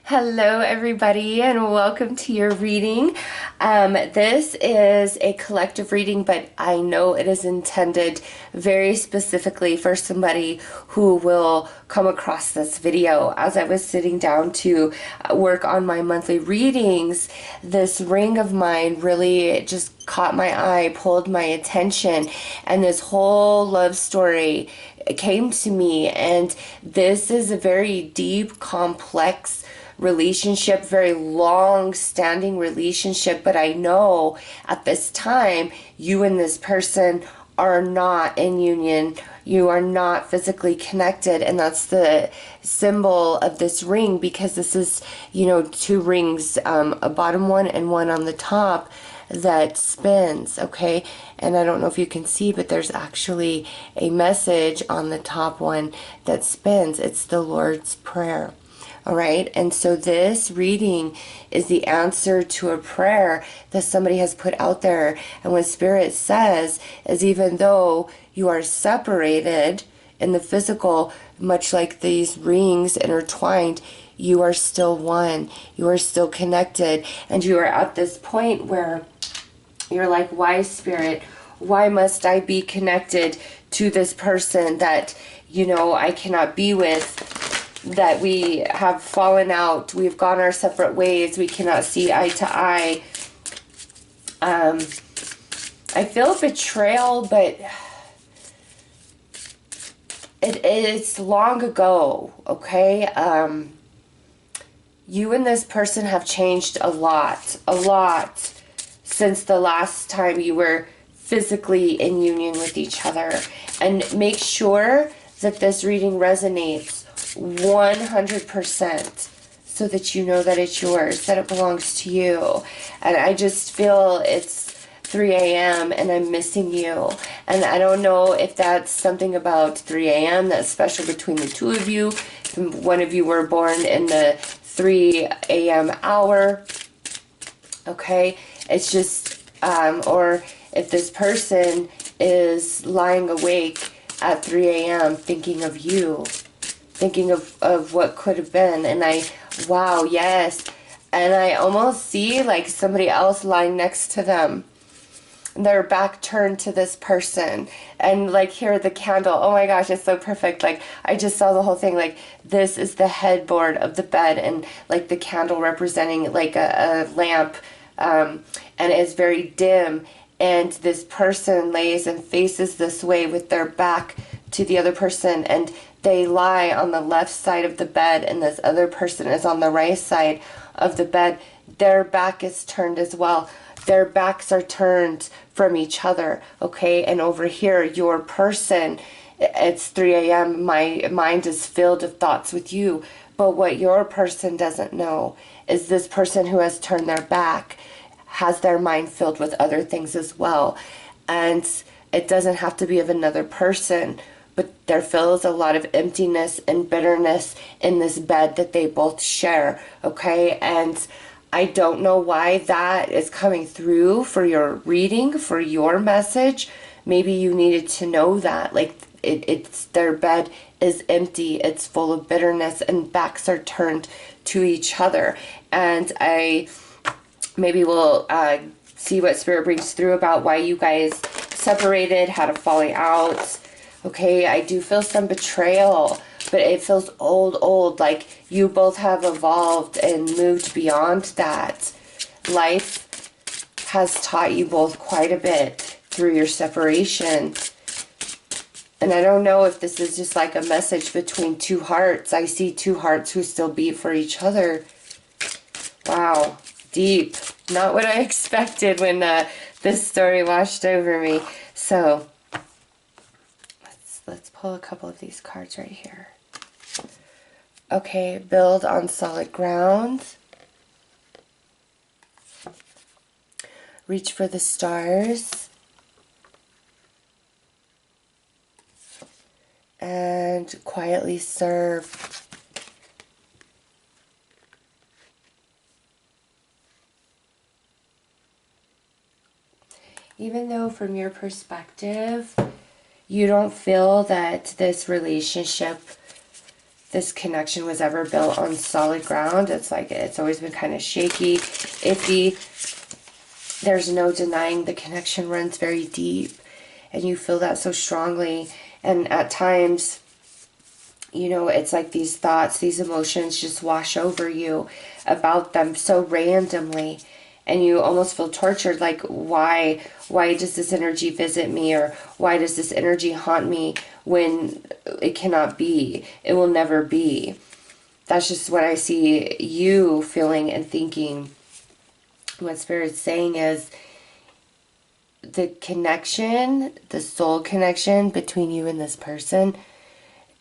Hello, everybody, and welcome to your reading. This is a collective reading, but I know it is intended very specifically for somebody who will come across this video. As I was sitting down to work on my monthly readings, this ring of mine really just caught my eye, pulled my attention, and this whole love story came to me. And this is a very deep, complex relationship, very long standing relationship, but I know at this time you and this person are not in union. You are not physically connected, and that's the symbol of this ring, because this is, two rings, a bottom one and one on the top that spins, okay? And I don't know if you can see, but there's actually a message on the top one that spins. It's the Lord's Prayer. All right, and so this reading is the answer to a prayer that somebody has put out there. And what Spirit says is, even though you are separated in the physical, much like these rings intertwined, you are still one. You are still connected. And you are at this point where you're like, why, Spirit? Why must I be connected to this person that, I cannot be with? That we have fallen out, we've gone our separate ways, we cannot see eye to eye. I feel betrayal, but it's long ago, okay? You and this person have changed a lot since the last time you were physically in union with each other. And make sure that this reading resonates 100%, so that you know that it's yours, that it belongs to you. And I just feel it's 3 a.m. and I'm missing you. And I don't know if that's something about 3 a.m. that's special between the two of you. One of you were born in the 3 a.m. hour. Okay? It's just, or if this person is lying awake at 3 a.m. thinking of you, thinking of what could have been. And wow, yes. And I almost see like somebody else lying next to them, their back turned to this person, and like here the candle, oh my gosh, it's so perfect. Like I just saw the whole thing, like this is the headboard of the bed, and like the candle representing like a lamp, and it's very dim, and this person lays and faces this way with their back to the other person, and they lie on the left side of the bed, and this other person is on the right side of the bed. Their back is turned as well. Their backs are turned from each other, okay? And over here, your person, it's 3 a.m., my mind is filled of thoughts with you. But what your person doesn't know is this person who has turned their back has their mind filled with other things as well. And it doesn't have to be of another person, but there feels a lot of emptiness and bitterness in this bed that they both share, okay? And I don't know why that is coming through for your reading, for your message. Maybe you needed to know that. Like, it's their bed is empty, it's full of bitterness, and backs are turned to each other. And I maybe will see what Spirit brings through about why you guys separated, had a falling out. Okay, I do feel some betrayal, but it feels old, like you both have evolved and moved beyond that. Life has taught you both quite a bit through your separation. And I don't know if this is just like a message between two hearts. I see two hearts who still beat for each other. Wow, deep. Not what I expected when this story washed over me. So let's pull a couple of these cards right here. Okay, build on solid ground. Reach for the stars. And quietly serve. Even though from your perspective, you don't feel that this relationship this connection was ever built on solid ground. It's like it's always been kind of shaky, iffy. There's no denying the connection runs very deep, and you feel that so strongly. And at times, you know, it's like these thoughts, these emotions just wash over you about them so randomly, and you almost feel tortured, like why does this energy visit me, or why does this energy haunt me when it cannot be, it will never be. That's just what I see you feeling and thinking. What Spirit's saying is the connection, the soul connection between you and this person,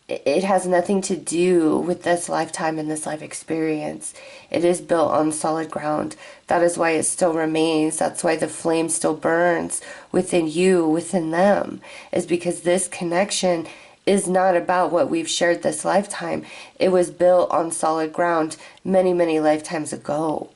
it has nothing to do with this lifetime and this life experience. It is built on solid ground. That is why it still remains. That's why the flame still burns within you, within them, is because this connection is not about what we've shared this lifetime. It was built on solid ground many, many lifetimes ago.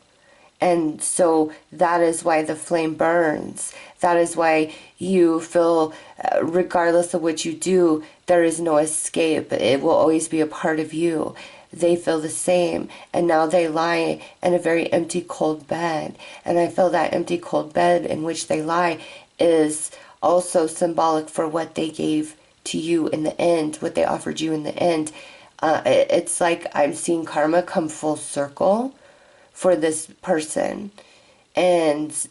And so that is why the flame burns. That is why you feel, regardless of what you do, there is no escape. It will always be a part of you. They feel the same. And now they lie in a very empty, cold bed. And I feel that empty, cold bed in which they lie is also symbolic for what they gave to you in the end, what they offered you in the end. It's like I'm seeing karma come full circle for this person, and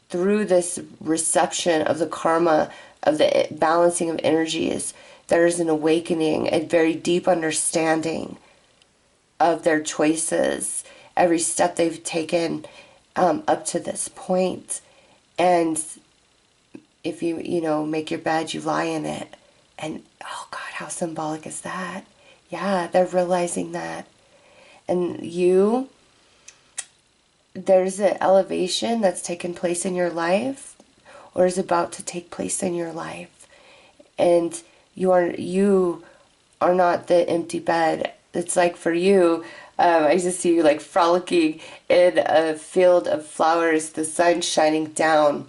through this reception of the karma, of the balancing of energies, there is an awakening, a very deep understanding of their choices, every step they've taken up to this point. And if you know, make your bed, you lie in it. And oh God, how symbolic is that? Yeah, they're realizing that. And there's an elevation that's taken place in your life, or is about to take place in your life, and you are not the empty bed. It's like for you, I just see you like frolicking in a field of flowers, the sun shining down,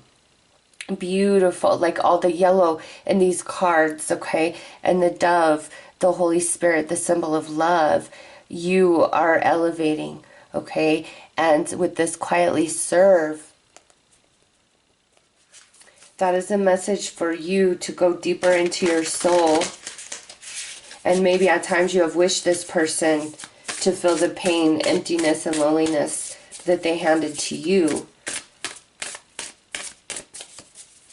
beautiful, like all the yellow in these cards, okay, and the dove, the Holy Spirit, the symbol of love. You are elevating, okay? And with this quietly serve, that is a message for you to go deeper into your soul. And maybe at times you have wished this person to feel the pain, emptiness, and loneliness that they handed to you.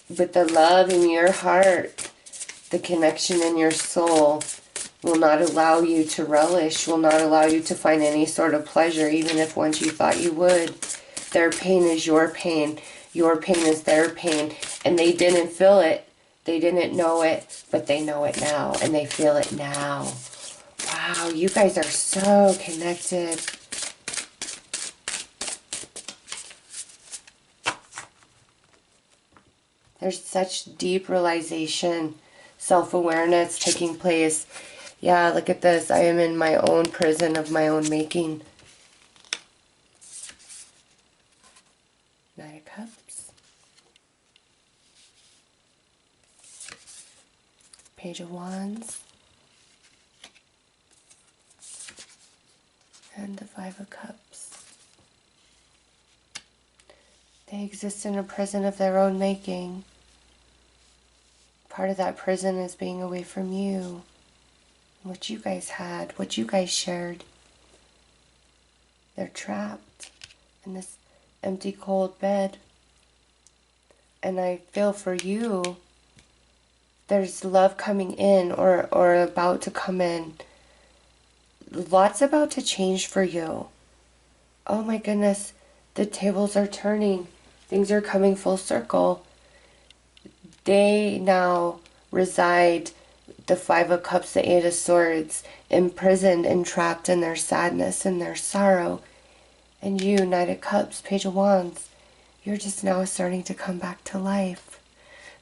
But the love in your heart, the connection in your soul, will not allow you to relish, will not allow you to find any sort of pleasure, even if once you thought you would. Their pain is your pain. Your pain is their pain. And they didn't feel it. They didn't know it, but they know it now, and they feel it now. Wow, you guys are so connected. There's such deep realization, self-awareness taking place. Yeah, look at this. I am in my own prison of my own making. Knight of Cups. Page of Wands. And the Five of Cups. They exist in a prison of their own making. Part of that prison is being away from you. What you guys had, what you guys shared. They're trapped in this empty, cold bed. And I feel for you, there's love coming in or about to come in. Lots about to change for you. Oh my goodness, the tables are turning. Things are coming full circle. They now reside, the Five of Cups, the Eight of Swords, imprisoned and trapped in their sadness and their sorrow. And you, Knight of Cups, Page of Wands, you're just now starting to come back to life.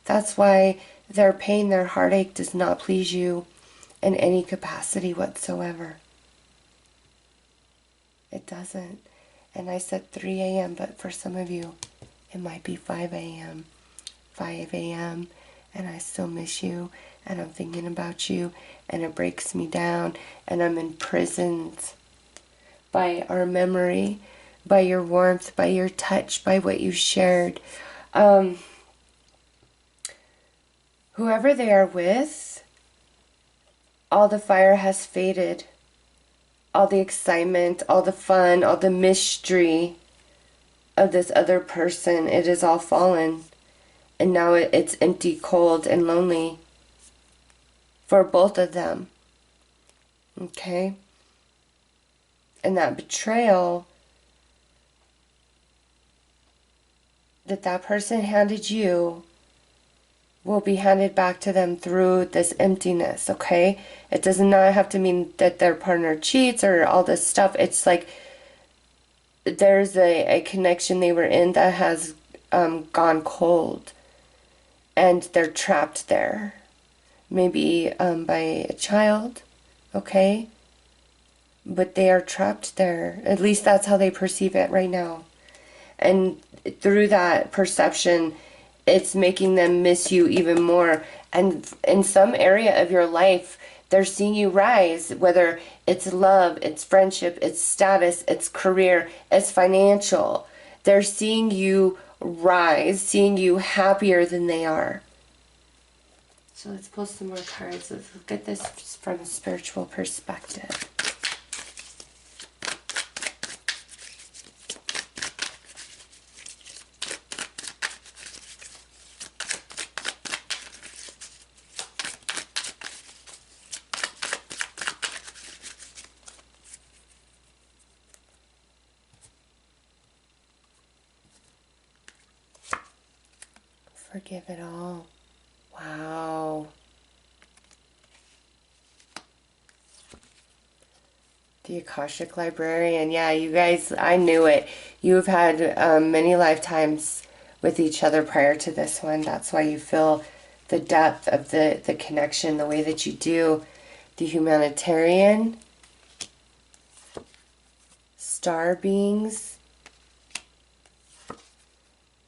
That's why their pain, their heartache does not please you in any capacity whatsoever. It doesn't. And I said 3 a.m., but for some of you, it might be 5 a.m., 5 a.m., and I still miss you, and I'm thinking about you, and it breaks me down, and I'm imprisoned by our memory, by your warmth, by your touch, by what you shared. Whoever they are with, all the fire has faded. All the excitement, all the fun, all the mystery of this other person, it is all fallen. And now it's empty, cold, and lonely for both of them. Okay? And that betrayal that person handed you will be handed back to them through this emptiness, okay? It does not have to mean that their partner cheats or all this stuff. It's like there's a connection they were in that has gone cold, and they're trapped there. Maybe by a child, okay? But they are trapped there. At least that's how they perceive it right now. And through that perception, it's making them miss you even more. And in some area of your life, they're seeing you rise, whether it's love, it's friendship, it's status, it's career, it's financial. They're seeing you rise, seeing you happier than they are. So let's pull some more cards. Let's look at this from a spiritual perspective. Forgive it all. Wow. The Akashic Librarian. Yeah, you guys, I knew it. You have had many lifetimes with each other prior to this one. That's why you feel the depth of the connection the way that you do. The Humanitarian. Star Beings.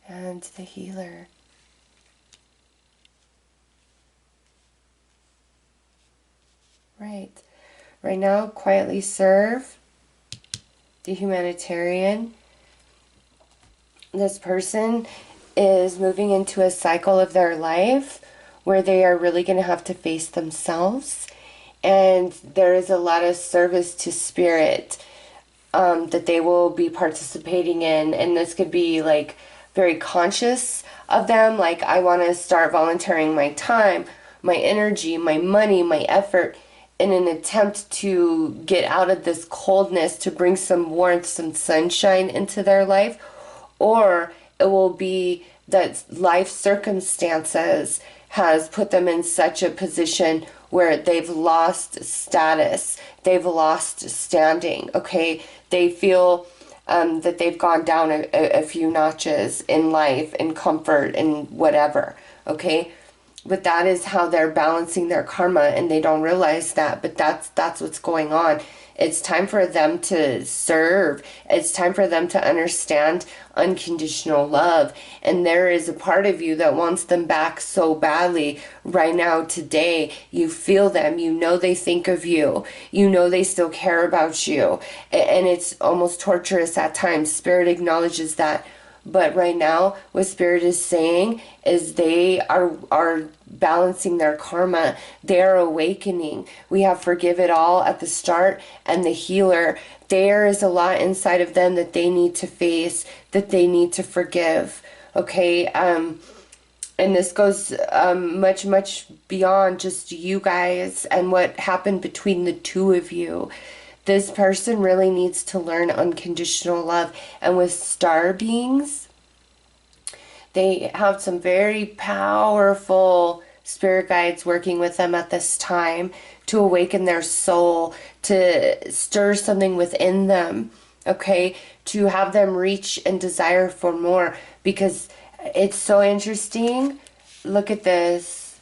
And the Healer. Right. Right now, quietly serve the Humanitarian. This person is moving into a cycle of their life where they are really going to have to face themselves. And there is a lot of service to spirit that they will be participating in. And this could be like very conscious of them. Like, I want to start volunteering my time, my energy, my money, my effort in an attempt to get out of this coldness, to bring some warmth, some sunshine into their life. Or it will be that life circumstances has put them in such a position where they've lost status, they've lost standing, okay? They feel that they've gone down a few notches in life, in comfort, and whatever, okay? But that is how they're balancing their karma, and they don't realize that. But that's what's going on. It's time for them to serve. It's time for them to understand unconditional love. And there is a part of you that wants them back so badly right now, today. You feel them. You know they think of you. You know they still care about you. And it's almost torturous at times. Spirit acknowledges that. But right now, what Spirit is saying is they are balancing their karma. They're awakening. We have Forgive It All at the start, and the Healer. There is a lot inside of them that they need to face, that they need to forgive. Okay? And this goes much, much beyond just you guys and what happened between the two of you. This person really needs to learn unconditional love. And with star beings, they have some very powerful spirit guides working with them at this time to awaken their soul, to stir something within them, okay? To have them reach and desire for more, because it's so interesting. Look at this.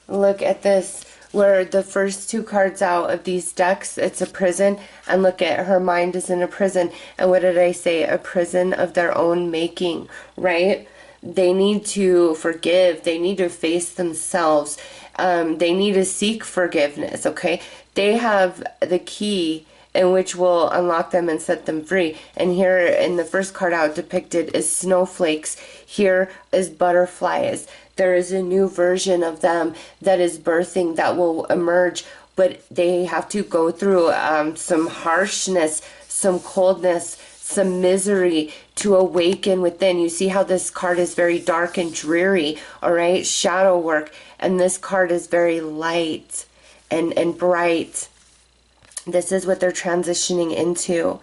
Look at this. Where the first two cards out of these decks, it's a prison, and look at her mind is in a prison. And what did I say? A prison of their own making, right? they need to forgive. They need to face themselves. They need to seek forgiveness, okay? They have the key in which will unlock them and set them free. And here in the first card out depicted is snowflakes. Here is butterflies. There is a new version of them that is birthing, that will emerge. But they have to go through some harshness, some coldness, some misery to awaken within. You see how this card is very dark and dreary, all right? Shadow work. And this card is very light and bright. This is what they're transitioning into.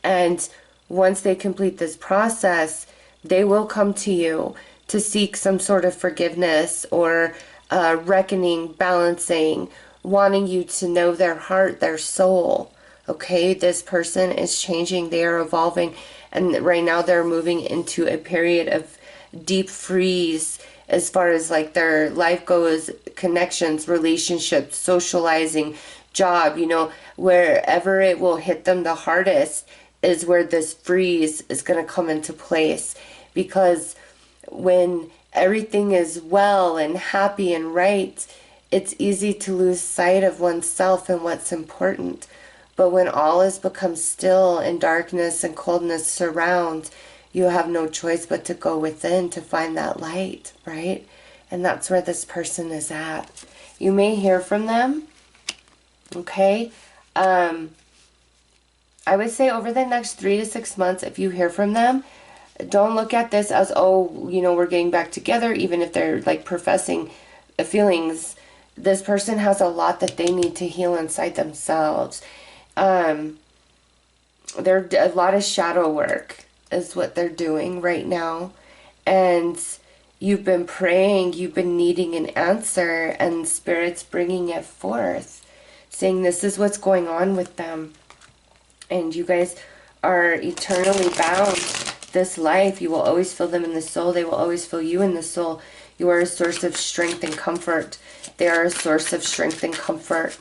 And once they complete this process, they will come to you to seek some sort of forgiveness or reckoning, balancing, wanting you to know their heart, their soul. Okay, this person is changing, they are evolving, and right now they're moving into a period of deep freeze as far as like their life goes, connections, relationships, socializing, job, you know, wherever it will hit them the hardest is where this freeze is going to come into place. Because when everything is well and happy and right, it's easy to lose sight of oneself and what's important. But when all has become still and darkness and coldness surround, you have no choice but to go within to find that light, right? And that's where this person is at. You may hear from them, okay? I would say over the next 3 to 6 months, if you hear from them, don't look at this as, oh, you know, we're getting back together, even if they're like professing feelings. This person has a lot that they need to heal inside themselves. There a lot of shadow work is what they're doing right now. And you've been praying, you've been needing an answer, and Spirit's bringing it forth, saying this is what's going on with them. And you guys are eternally bound. This life, you will always feel them in the soul. They will always feel you in the soul. You are a source of strength and comfort. They are a source of strength and comfort.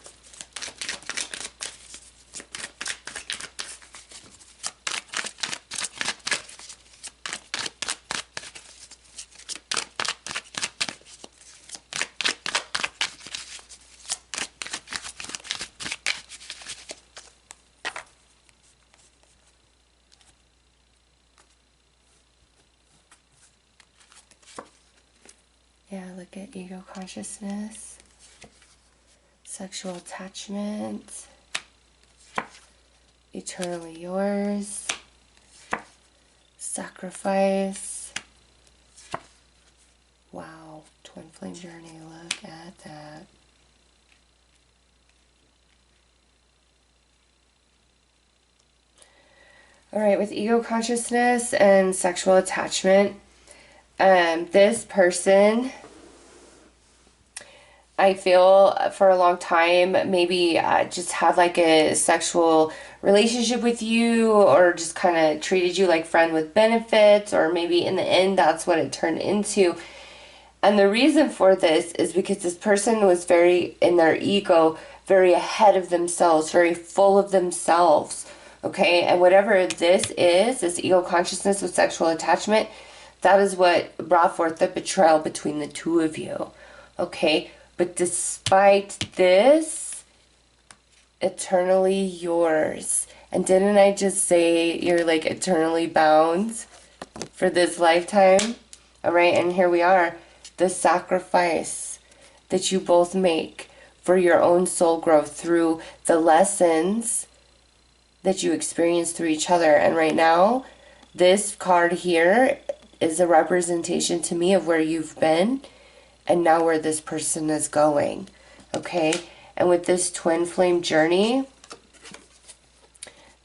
Yeah, look at ego consciousness, sexual attachment, eternally yours, sacrifice. Wow, twin flame journey, look at that. All right, with ego consciousness and sexual attachment, this person, I feel for a long time, maybe just had like a sexual relationship with you, or just kind of treated you like friend with benefits, or maybe in the end that's what it turned into. And the reason for this is because this person was very, in their ego, very ahead of themselves, very full of themselves, okay? And whatever this is, this ego consciousness with sexual attachment, that is what brought forth the betrayal between the two of you, okay? But despite this, eternally yours. And didn't I just say you're like eternally bound for this lifetime? All right, and here we are. The sacrifice that you both make for your own soul growth through the lessons that you experience through each other. And right now, this card here is a representation to me of where you've been and now where this person is going, okay? And with this twin flame journey,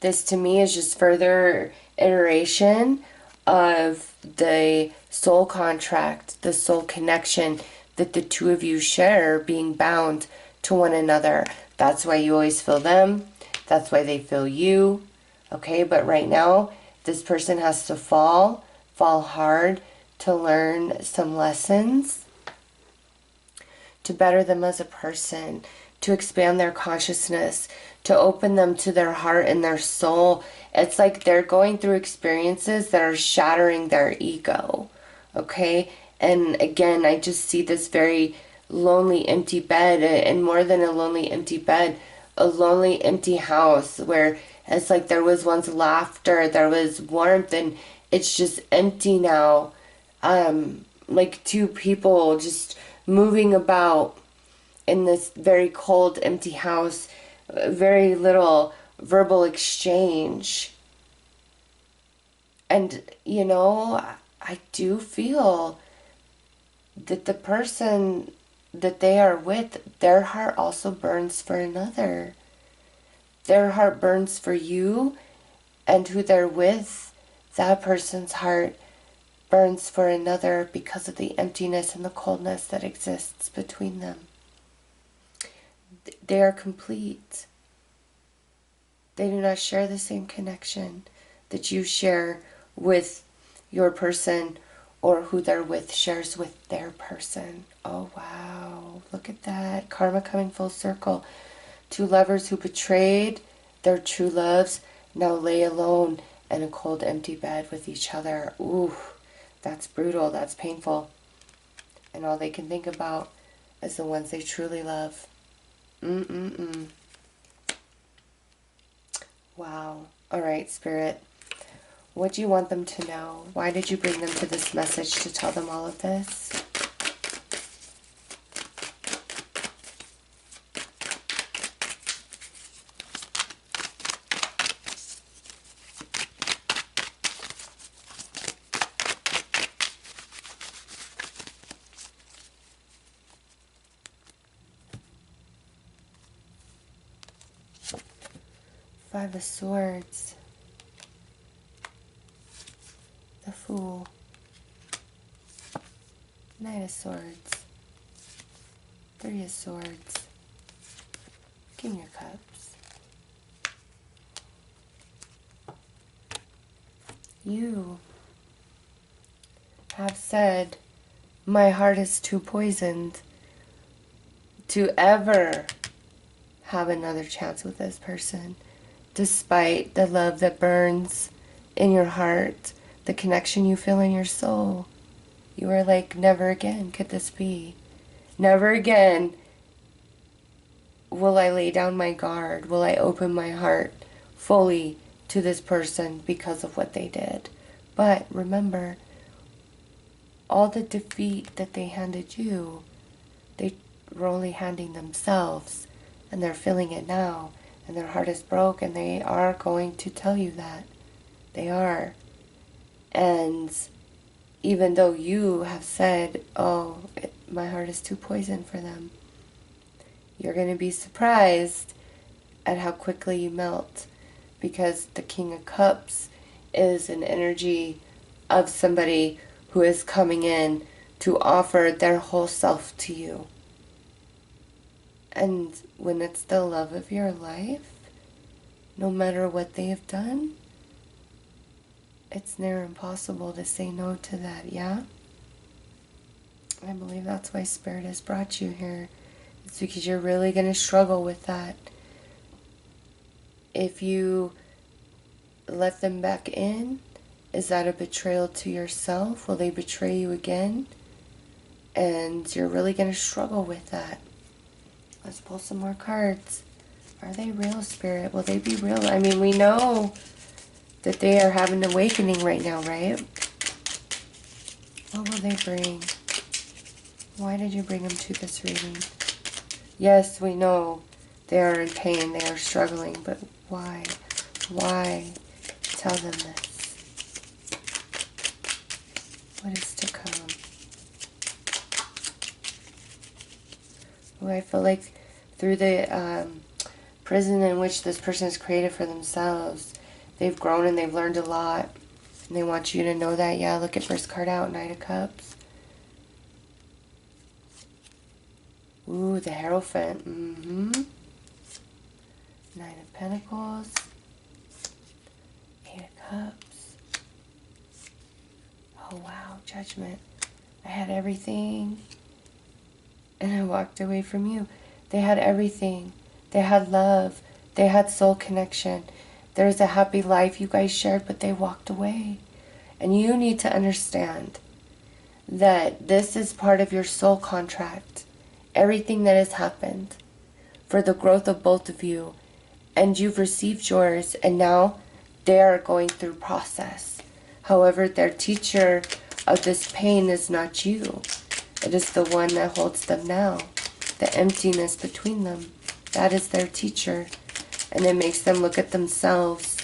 this to me is just further iteration of the soul contract, the soul connection that the two of you share, being bound to one another. That's why you always feel them. That's why they feel you, okay? But right now, this person has to fall hard to learn some lessons, to better them as a person, to expand their consciousness, to open them to their heart and their soul. It's like they're going through experiences that are shattering their ego, Okay? And again, I just see this very lonely, empty bed, and more than a lonely, empty bed, a lonely, empty house where it's like there was once laughter, there was warmth, and it's just empty now. Like two people just moving about in this very cold, empty house, very little verbal exchange. And, I do feel that the person that they are with, their heart also burns for another. Their heart burns for you, and who they're with, that person's heart burns for another because of the emptiness and the coldness that exists between them. They are complete. They do not share the same connection that you share with your person, or who they're with shares with their person. Oh, wow. Look at that. Karma coming full circle. Two lovers who betrayed their true loves now lay alone in a cold, empty bed with each other. Ooh, that's brutal. That's painful. And all they can think about is the ones they truly love. Wow. All right, Spirit. What do you want them to know? Why did you bring them to this message to tell them all of this? Five of Swords. The Fool. Knight of Swords. Three of Swords. King of Cups. You have said, my heart is too poisoned to ever have another chance with this person, despite the love that burns in your heart, the connection you feel in your soul. You are like, never again could this be. Never again will I lay down my guard, will I open my heart fully to this person because of what they did. But remember, all the defeat that they handed you, they were only handing themselves, and they're feeling it now, and their heart is broke, and they are going to tell you that. They are. And even though you have said, oh, my heart is too poison for them, you're going to be surprised at how quickly you melt, because the King of Cups is an energy of somebody who is coming in to offer their whole self to you. And when it's the love of your life, no matter what they have done, it's near impossible to say no to that, yeah? I believe that's why Spirit has brought you here. It's because you're really going to struggle with that. If you let them back in, is that a betrayal to yourself? Will they betray you again? And you're really going to struggle with that. Let's pull some more cards. Are they real, Spirit? Will they be real? I mean, we know that they are having an awakening right now, right? What will they bring? Why did you bring them to this reading? Yes, we know they are in pain, they are struggling, but why? Why? Tell them this. What is to come? Oh, I feel like through the prison in which this person has created for themselves, they've grown and they've learned a lot. And they want you to know that. Yeah, look at first card out, Knight of Cups. Ooh, the Hierophant. Nine of Pentacles. Eight of Cups. Oh, wow, Judgment. I had everything, and I walked away from you. They had everything. They had love. They had soul connection. There's a happy life you guys shared, but they walked away. And you need to understand that this is part of your soul contract. Everything that has happened for the growth of both of you, and you've received yours, and now they are going through process. However, their teacher of this pain is not you. It is the one that holds them now. The emptiness between them. That is their teacher. And it makes them look at themselves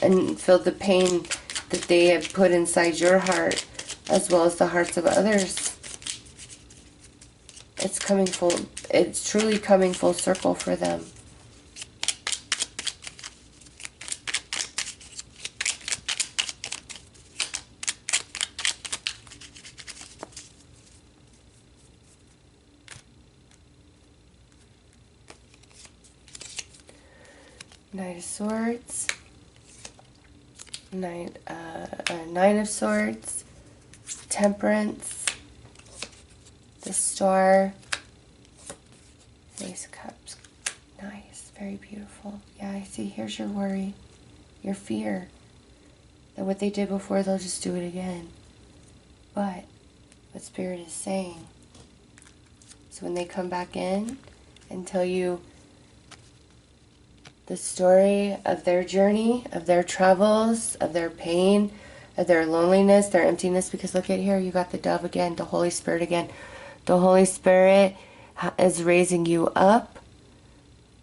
and feel the pain that they have put inside your heart, as well as the hearts of others. It's truly coming full circle for them. Knight of Swords, Nine of Swords, Temperance, the Star, Ace of Cups. Nice, very beautiful. Yeah, I see. Here's your worry, your fear that what they did before, they'll just do it again. But what Spirit is saying, so when they come back in and tell you the story of their journey, of their travels, of their pain, of their loneliness, their emptiness, because look at here, you got the dove again, the Holy Spirit again. The Holy Spirit is raising you up,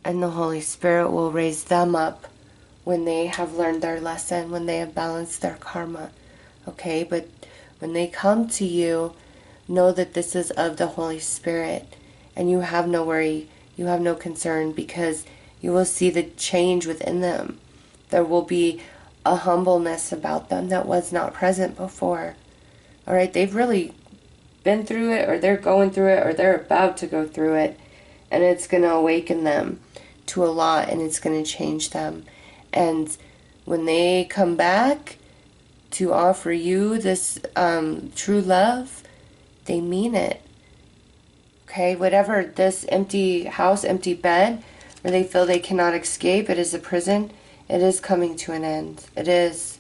and the Holy Spirit will raise them up when they have learned their lesson, when they have balanced their karma. Okay, but when they come to you, know that this is of the Holy Spirit, and you have no worry, you have no concern, because you will see the change within them. There will be a humbleness about them that was not present before. All right, they've really been through it, or they're going through it, or they're about to go through it, and it's going to awaken them to a lot, and it's going to change them. And when they come back to offer you this true love, they mean it. Okay, whatever this empty house, empty bed, where they feel they cannot escape, it is a prison, it is coming to an end. It is.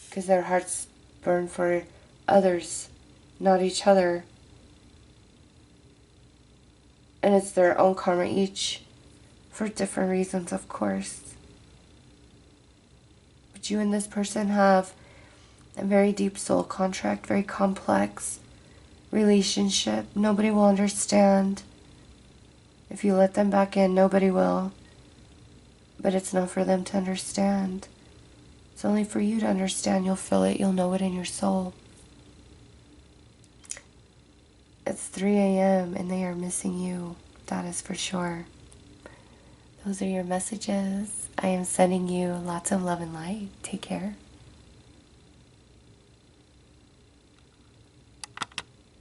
Because their hearts burn for others, not each other. And it's their own karma each, for different reasons, of course. But you and this person have a very deep soul contract, very complex relationship. Nobody will understand. If you let them back in, nobody will. But it's not for them to understand. It's only for you to understand. You'll feel it. You'll know it in your soul. It's 3 a.m. and they are missing you. That is for sure. Those are your messages. I am sending you lots of love and light. Take care.